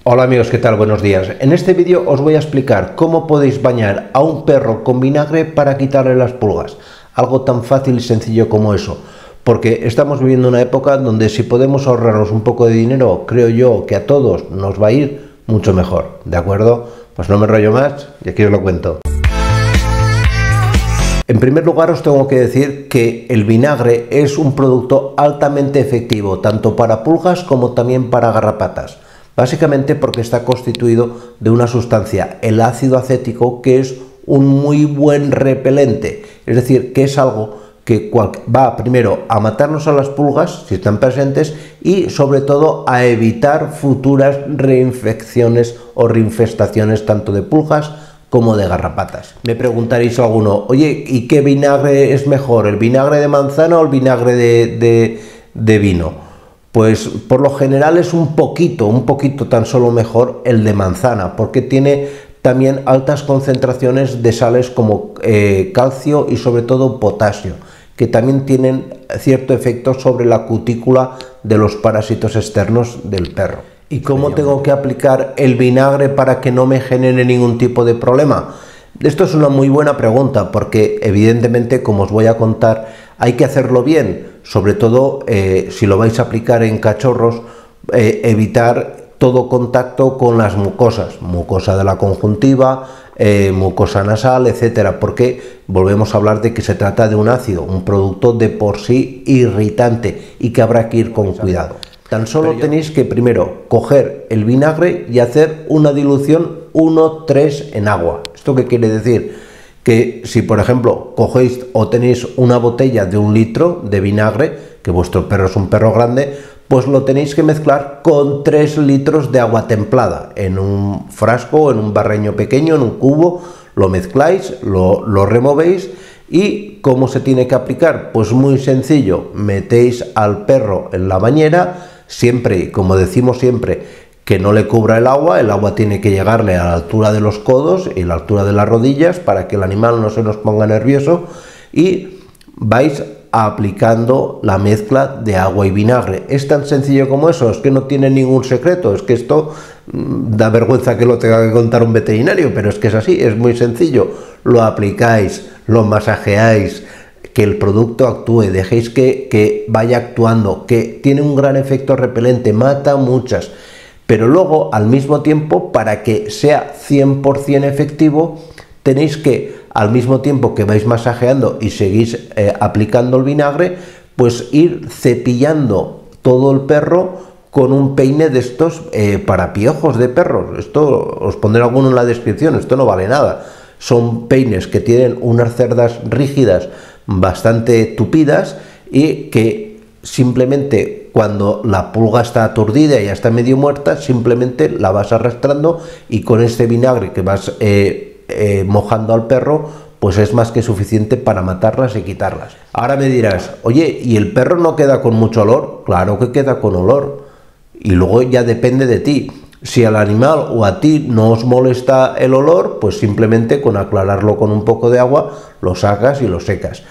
Hola amigos, ¿qué tal? Buenos días. En este vídeo os voy a explicar cómo podéis bañar a un perro con vinagre para quitarle las pulgas. Algo tan fácil y sencillo como eso. Porque estamos viviendo una época donde si podemos ahorrarnos un poco de dinero, creo yo que a todos nos va a ir mucho mejor. ¿De acuerdo? Pues no me enrollo más y aquí os lo cuento. En primer lugar os tengo que decir que el vinagre es un producto altamente efectivo, tanto para pulgas como también para garrapatas. Básicamente porque está constituido de una sustancia, el ácido acético, que es un muy buen repelente. Es decir, que es algo que va primero a matarnos a las pulgas, si están presentes, y sobre todo a evitar futuras reinfecciones o reinfestaciones tanto de pulgas como de garrapatas. Me preguntaréis alguno, oye, ¿y qué vinagre es mejor? ¿El vinagre de manzana o el vinagre de vino? Pues por lo general es un poquito tan solo mejor el de manzana, porque tiene también altas concentraciones de sales como calcio y sobre todo potasio, que también tienen cierto efecto sobre la cutícula de los parásitos externos del perro. ¿Y cómo tengo que aplicar el vinagre para que no me genere ningún tipo de problema? Esto es una muy buena pregunta, porque evidentemente, como os voy a contar, hay que hacerlo bien. Sobre todo si lo vais a aplicar en cachorros, evitar todo contacto con las mucosas, mucosa de la conjuntiva, mucosa nasal, etcétera, porque volvemos a hablar de que se trata de un ácido, un producto de por sí irritante y que habrá que ir con cuidado. Tan solo tenéis que primero coger el vinagre y hacer una dilución 1:3 en agua. ¿Esto qué quiere decir? Que si por ejemplo cogéis o tenéis una botella de 1 litro de vinagre, que vuestro perro es un perro grande, pues lo tenéis que mezclar con 3 litros de agua templada en un frasco, en un barreño pequeño, en un cubo, lo mezcláis, lo removéis. ¿Y cómo se tiene que aplicar? Pues muy sencillo, metéis al perro en la bañera, siempre, como decimos siempre, que no le cubra el agua tiene que llegarle a la altura de los codos y la altura de las rodillas para que el animal no se nos ponga nervioso, y vais aplicando la mezcla de agua y vinagre. Es tan sencillo como eso, es que no tiene ningún secreto, es que esto da vergüenza que lo tenga que contar un veterinario, pero es que es así, es muy sencillo. Lo aplicáis, lo masajeáis, que el producto actúe, dejéis que vaya actuando, que tiene un gran efecto repelente, mata muchas. Pero luego, al mismo tiempo, para que sea 100% efectivo, tenéis que, al mismo tiempo que vais masajeando y seguís aplicando el vinagre, pues ir cepillando todo el perro con un peine de estos para piojos de perros. Esto os pondré alguno en la descripción, esto no vale nada. Son peines que tienen unas cerdas rígidas bastante tupidas y que simplemente cuando la pulga está aturdida y ya está medio muerta, simplemente la vas arrastrando y con este vinagre que vas mojando al perro, pues es más que suficiente para matarlas y quitarlas. Ahora me dirás, oye, ¿y el perro no queda con mucho olor? Claro que queda con olor. Y luego ya depende de ti. Si al animal o a ti no os molesta el olor, pues simplemente con aclararlo con un poco de agua, lo sacas y lo secas.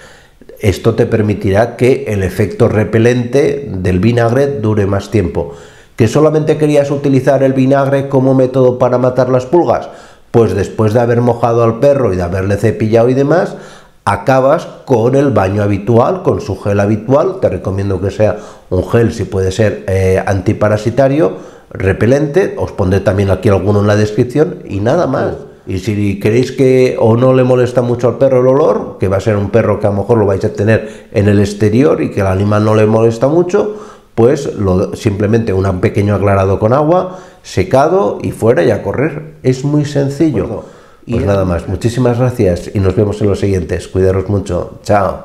Esto te permitirá que el efecto repelente del vinagre dure más tiempo. ¿Que solamente querías utilizar el vinagre como método para matar las pulgas? Pues después de haber mojado al perro y de haberle cepillado y demás, acabas con el baño habitual, con su gel habitual. Te recomiendo que sea un gel, si puede ser antiparasitario, repelente. Os pondré también aquí alguno en la descripción y nada más. Y si queréis que o no le molesta mucho al perro el olor, que va a ser un perro que a lo mejor lo vais a tener en el exterior y que el animal no le molesta mucho, pues simplemente un pequeño aclarado con agua, secado y fuera y a correr. Es muy sencillo. Pues nada más, muchísimas gracias y nos vemos en los siguientes. Cuidaros mucho. Chao.